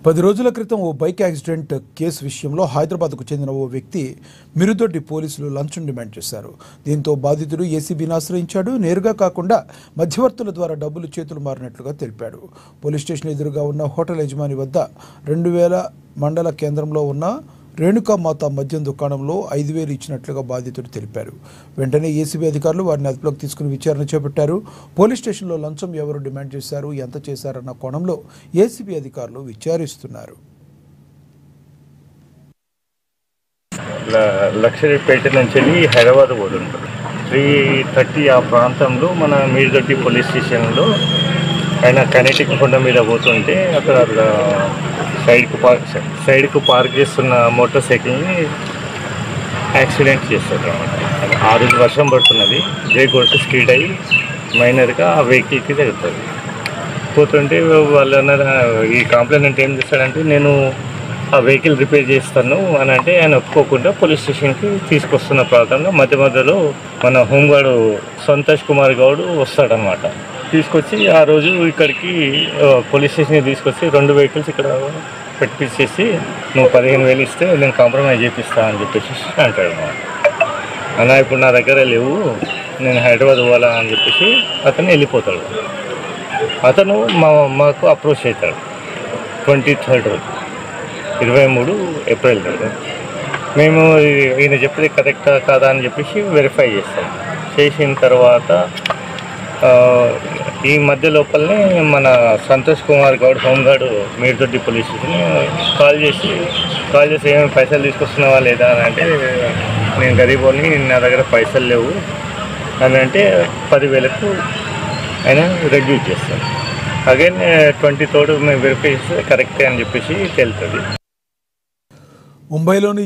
10 రోజుల క్రితం ఓ bike accident case విషయంలో హైదరాబాద్కు చెందిన ఓ వ్యక్తి మిరుదొడ్డి పోలీసులు లంచం డిమాండ్ చేశారు. దీంతో బాధితుడు ఏసీబీని ఆశ్రయించాడు. నేరుగా కాకుండా మధ్యవర్తుల ద్వారా డబ్బులు చేతులు మారినట్లుగా తెలిపాడు. పోలీస్ స్టేషన్ ఎదురుగా ఉన్న హోటల్ యజమాని వద్ద 2000 మండల కేంద్రంలో ఉన్న రేణుకామాత మద్యం దుకాణంలో 5,000 ఇచ్చినట్లుగా బాధితుడు తెలిపారు. వెంటనే ఏసీబీ అధికారులు వారిని అదుపులోకి తీసుకుని విచారణ చేపట్టారు. పోలీస్ స్టేషన్లో లంచం ఎవరు డిమాండ్ చేశారు, ఎంత చేశారన్న కోణంలో ఏసీబీ అధికారులు విచారిస్తున్నారు. లక్షపేట నుంచి హైదరాబాద్ పోతుంటారు. 3:30 ఆ ప్రాంతంలో మన మీర్దొడ్డి పోలీస్ స్టేషన్లో ఆయన కనెక్టింగ్ కొండ మీద పోతుంటే అక్కడ సైడ్కు పార్క్ చేస్తున్న మోటార్ సైకిల్ని యాక్సిడెంట్ చేస్తారు అన్నమాట. ఆ రోజు వర్షం పడుతున్నది, బ్రేక్ కొడితే స్కిడ్ అయ్యి మైనర్గా ఆ వెహికల్కి తగ్గుతుంది. పోతుంటే వాళ్ళు అన్నారు, ఈ కంప్లైంట్ ఏం చేస్తాడంటే నేను ఆ వెహికల్ రిపేర్ చేస్తాను అని అంటే ఆయన ఒప్పుకోకుండా పోలీస్ స్టేషన్కి తీసుకొస్తున్న ప్రాంతంలో మధ్యలో మన హోంగార్డు సంతోష్ కుమార్ గౌడ్ వస్తాడనమాట. తీసుకొచ్చి ఆ రోజు ఇక్కడికి పోలీస్ స్టేషన్కి తీసుకొచ్చి 2 వెహికల్స్ ఇక్కడ పెట్టించేసి నువ్వు 15,000 ఇస్తే నేను కాంప్రమైజ్ చేపిస్తా అని చెప్పేసి అంటాడు అన్నమాట. అన్న ఇప్పుడు నా దగ్గర లేవు, నేను హైదరాబాద్ పోవాలా అని చెప్పేసి అతను వెళ్ళిపోతాడు. అతను మాకు అప్రోచ్ అవుతాడు 23rd రోజు, 23 ఏప్రిల్ రోజు. మేము ఈయన చెప్పేది కరెక్టా కాదా అని చెప్పేసి వెరిఫై చేస్తాం. చేసిన తర్వాత ఈ మధ్య లోపలనే మన Santosh Kumar Goud home guard Mirdoddi police station call చేసి ఏమైనా పైసలు తీసుకొస్తున్నావా లేదా అని అంటే నేను గరీబోని, నా దగ్గర పైసలు లేవు అని అంటే 10,000కు ఆయన రెడ్యూస్ చేస్తాను. అగైన్ 23rd మేము వెరిఫై చేస్తే కరెక్టే అని చెప్పేసి తెలుస్తుంది. ముంబైలోని